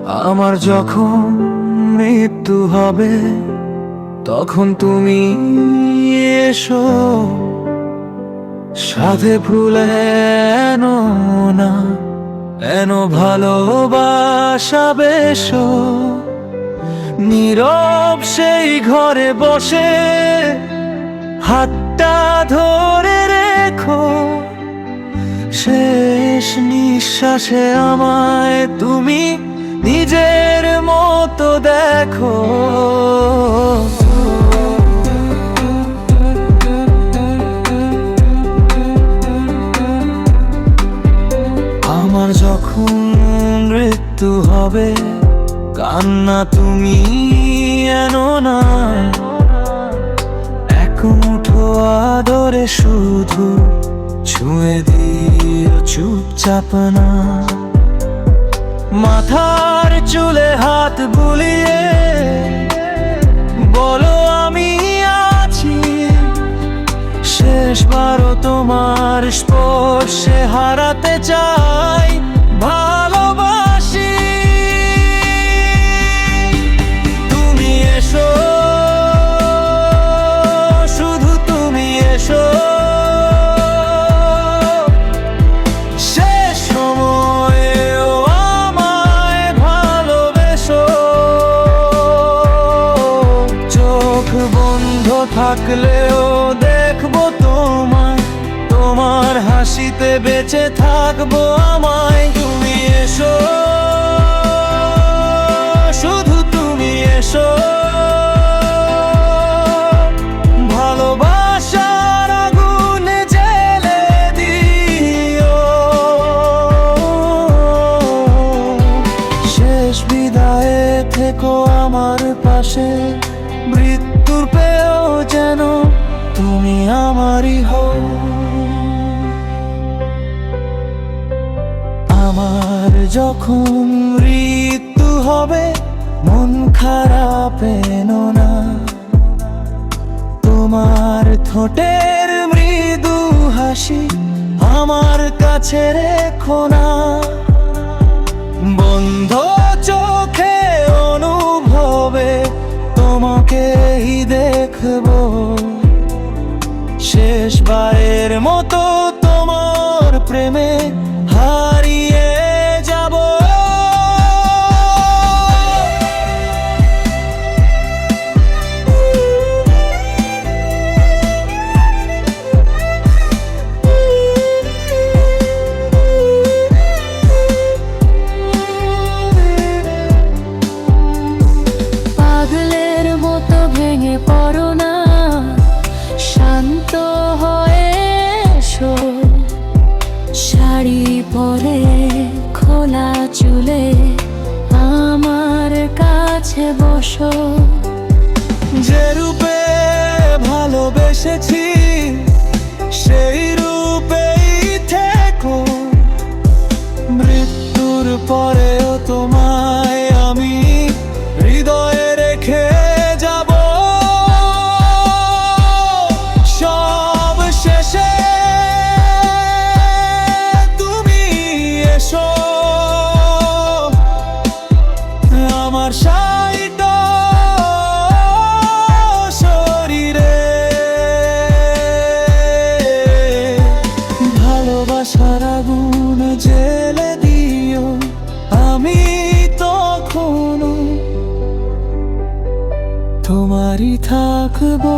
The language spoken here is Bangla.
আমার যখন মৃত্যু হবে তখন তুমি এসো, সাথে ফুল এনো না, এনো ভালোবাসা বেশো। নীরব সেই ঘরে বসে হাতটা ধরে রেখো, শেষ নিঃশ্বাসে আমায় তুমি নিজের মতো দেখো। আমার যখন মৃত্যু হবে কান্না তুমি এনো না, এক মুঠো আদরে শুধু ছুঁয়ে দিও চুপচাপ না। মাথার চুলে হাত বুলিয়ে বলো আমি আছি, শেষবারও তোমার স্পর্শে হারাতে চাই ভালোবাসি। তুমি এসো, শুধু তুমি এসো, শেষ সময়েও আমায় ভালোবেসো। চোখ বন্ধ থাকলেও দেখবো তোমায়, তোমার হাসিতে বেঁচে থাকবো আমায়। তুমি এসো, শুধু তুমি এসো, ভালোবাসার আগুন জ্বেলে দিও। শেষ বিদায়ে থেকো আমার পাশে, মৃত্যুর পেয়েও যেন তুমি আমারই হও। আমার যখন মৃত্যু হবে মন খারাপ এনো না, তোমার ঠোঁটের মৃদু হাসি আমার কাছে রেখো না। বন্ধ চোখে অনুভবে তোমাকেই দেখবো, শেষবারের মতো তোমার প্রেমে হারিয়ে যাব। পাগলের মতো ভেঙে পড়ো না, শান্ত হয়ে এসো। শাড়ি পরে খোলা চুলে আমার কাছে বসো। যে রূপে ভালোবেসেছি সেই রূপেই থেকো, মৃত্যুর পরেও তোমায় আমি হৃদয়ে রেখে যাব। সব শেষে তুমি এসো, আমার সাইড শরীরে ভালোবাসার আগুন জ্বেলে দিও। আমি তখনো তোমারই থাকবো।